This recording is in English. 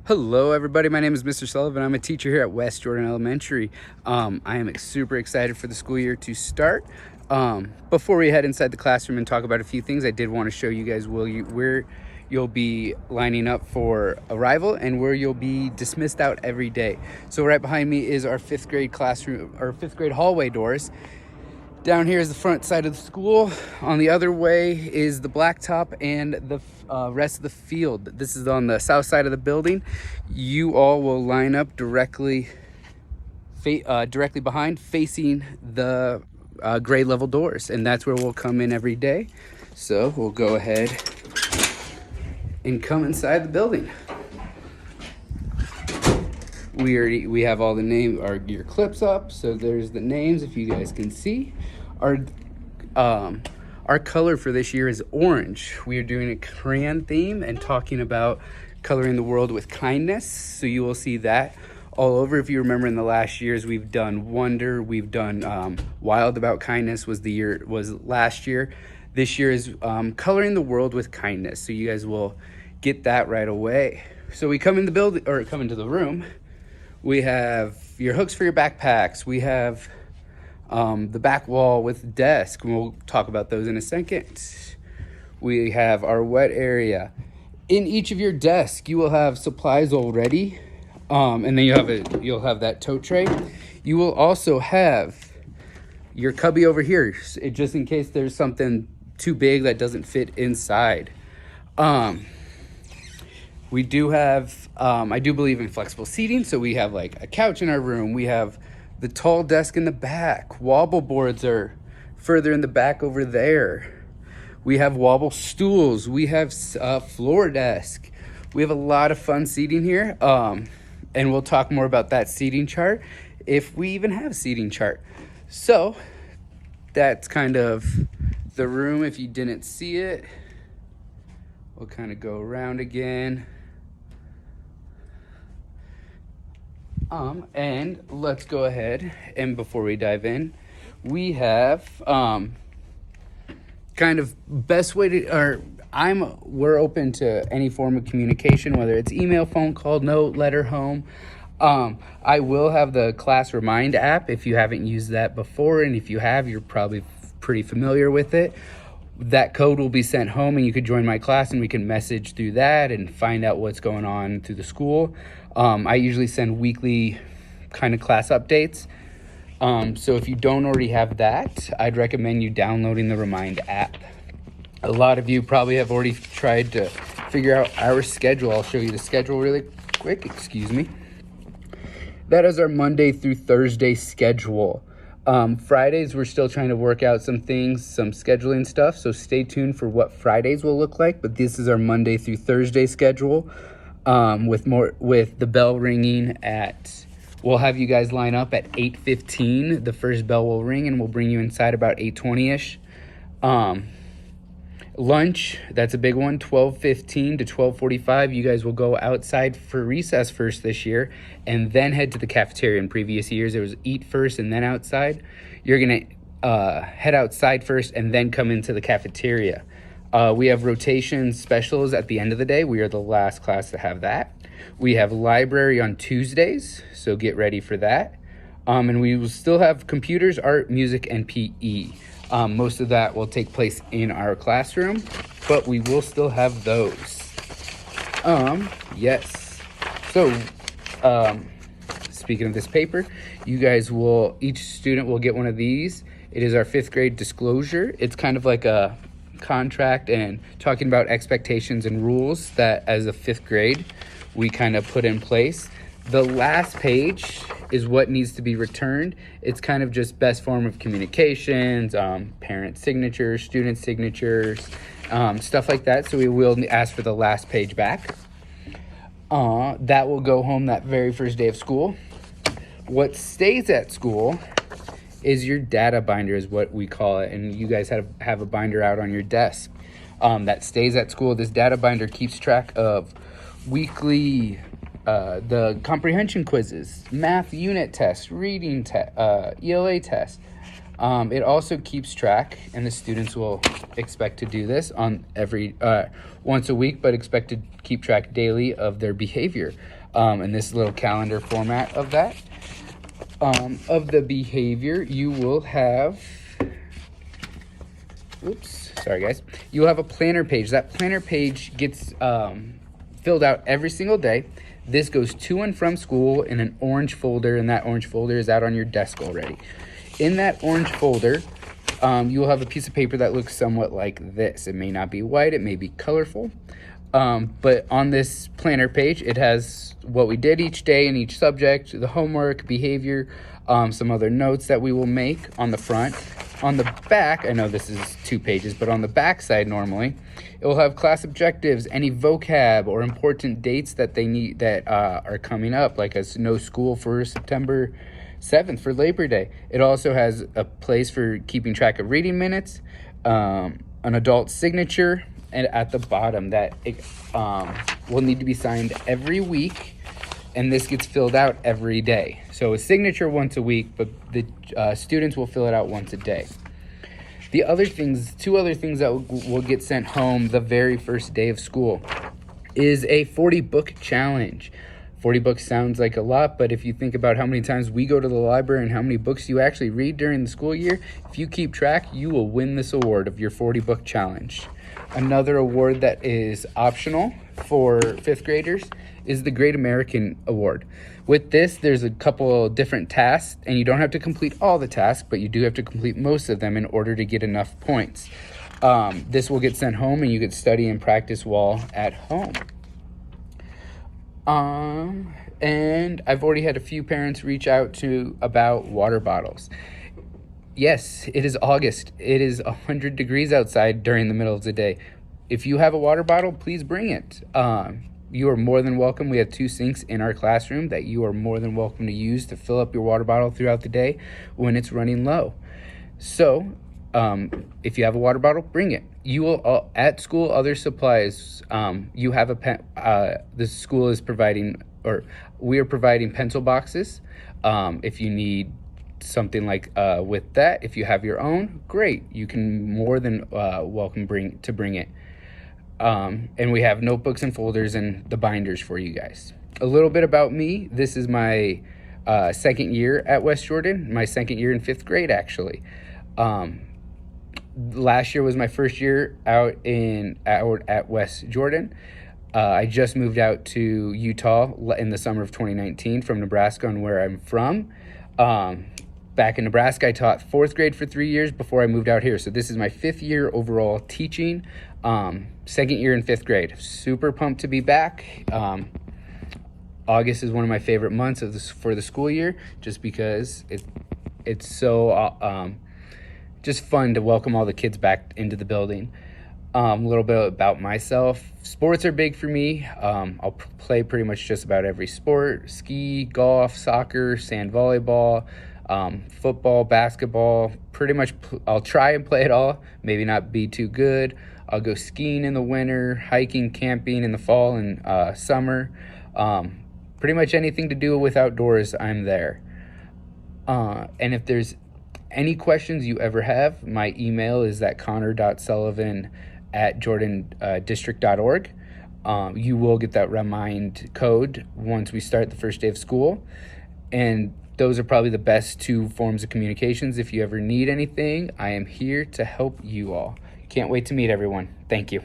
Hello everybody, my name is Mr. Sullivan. I'm a teacher here at West Jordan Elementary. I am super excited for the school year to start. Before we head inside the classroom and talk about a few things, I did want to show you guys where you'll be lining up for arrival and where you'll be dismissed out every day. So right behind me is our fifth grade classroom, or fifth grade hallway doors. Down here is the front side of the school. On the other way is the blacktop and the rest of the field. This is on the south side of the building. You all will line up directly behind, facing the grade level doors, and that's where we'll come in every day. So we'll go ahead and come inside the building. We have all the names, your clips up, so there's the names if you guys can see. Our color for this year is orange. We are doing a crayon theme and talking about coloring the world with kindness. So you will see that all over. If you remember, in the last years, we've done Wonder, we've done Wild About Kindness was last year. This year is coloring the world with kindness. So you guys will get that right away. So we come in the building, or come into the room. We have your hooks for your backpacks. We have the back wall with desk, and we'll talk about those in a second. We have our wet area. In each of your desks, you will have supplies already, and then you'll have that tote tray. You will also have your cubby over here, just in case there's something too big that doesn't fit inside. We do have, I do believe in flexible seating, so we have like a couch in our room. We have the tall desk in the back. Wobble boards are further in the back over there. We have wobble stools. We have a floor desk. We have a lot of fun seating here, and we'll talk more about that seating chart if we even have a seating chart. So that's kind of the room if you didn't see it. We'll kind of go around again. And let's go ahead, and before we dive in, we have kind of best way to, we're open to any form of communication, whether it's email, phone call, note, letter, home. I will have the class remind app if you haven't used that before, and if you have, you're probably pretty familiar with it. That code will be sent home, and you could join my class, and we can message through that and find out what's going on through the school. I usually send weekly kind of class updates. So if you don't already have that, I'd recommend you downloading the Remind app. A lot of you probably have already tried to figure out our schedule. I'll show you the schedule really quick, excuse me. That is our Monday through Thursday schedule. Fridays, we're still trying to work out some things, some scheduling stuff, so stay tuned for what Fridays will look like, but this is our Monday through Thursday schedule, with the bell ringing we'll have you guys line up at 8:15. The first bell will ring, and we'll bring you inside about 8:20-ish. Lunch, that's a big one, 12:15 to 12:45. You guys will go outside for recess first this year, and then head to the cafeteria. In previous years, it was eat first and then outside. You're going to head outside first and then come into the cafeteria. We have rotation specials at the end of the day. We are the last class to have that. We have library on Tuesdays, so get ready for that. And we will still have computers, art, music, and PE. Most of that will take place in our classroom, but we will still have those. Yes. So, speaking of this paper, each student will get one of these. It is our fifth grade disclosure. It's kind of like a contract and talking about expectations and rules that as a fifth grade, we kind of put in place. The last page is what needs to be returned. It's kind of just best form of communications, parent signatures, student signatures, stuff like that. So we will ask for the last page back. That will go home that very first day of school. What stays at school is your data binder, is what we call it. And you guys have a binder out on your desk that stays at school. This data binder keeps track of weekly the comprehension quizzes, math unit tests, reading ELA tests. It also keeps track, and the students will expect to do this on every once a week, but expect to keep track daily of their behavior. in this little calendar format of that. Of the behavior, you will have, sorry guys, you will have a planner page. That planner page gets filled out every single day. This goes to and from school in an orange folder, and that orange folder is out on your desk already. In that orange folder, you will have a piece of paper that looks somewhat like this. It may not be white, it may be colorful, but on this planner page, it has what we did each day in each subject, the homework, behavior, some other notes that we will make on the front. On the back, I know this is 2 pages, but on the back side normally, it will have class objectives, any vocab or important dates that they need that are coming up, like as no school for September 7th for Labor Day. It also has a place for keeping track of reading minutes, an adult signature, and at the bottom that it will need to be signed every week, and this gets filled out every day. So a signature once a week, but the students will fill it out once a day. The other things, 2 other things that will get sent home the very first day of school is a 40-book challenge. 40 books sounds like a lot, but if you think about how many times we go to the library and how many books you actually read during the school year, if you keep track, you will win this award of your 40-book challenge. Another award that is optional for 5th graders is the Great American Award. With this, there's a couple different tasks, and you don't have to complete all the tasks, but you do have to complete most of them in order to get enough points. This will get sent home, and you can study and practice while at home. And I've already had a few parents reach out to about water bottles. Yes, it is August. It is 100 degrees outside during the middle of the day. If you have a water bottle, please bring it. You are more than welcome. We have 2 sinks in our classroom that you are more than welcome to use to fill up your water bottle throughout the day when it's running low. So, if you have a water bottle, bring it. You will, at school, other supplies, you have a pen, the school is providing, or we are providing pencil boxes. If you need something like with that, if you have your own, great. You can more than welcome bring it. And we have notebooks and folders and the binders for you guys. A little bit about me. This is my 2nd year at West Jordan, my 2nd year in 5th grade, actually. Last year was my first year out at West Jordan. I just moved out to Utah in the summer of 2019 from Nebraska, and where I'm from. Back in Nebraska, I taught 4th grade for 3 years before I moved out here. So this is my 5th year overall teaching, 2nd year in 5th grade. Super pumped to be back. August is one of my favorite months for the school year, just because it's so just fun to welcome all the kids back into the building. A little bit about myself. Sports are big for me. I'll play pretty much just about every sport: ski, golf, soccer, sand volleyball, football, basketball. Pretty much I'll try and play it all, maybe not be too good. I'll go skiing in the winter, hiking, camping in the fall and summer. Pretty much anything to do with outdoors, I'm there. And if there's any questions you ever have, my email is at connor.sullivan@jordandistrict.org. You will get that remind code once we start the first day of school. And those are probably the best 2 forms of communications. If you ever need anything, I am here to help you all. Can't wait to meet everyone. Thank you.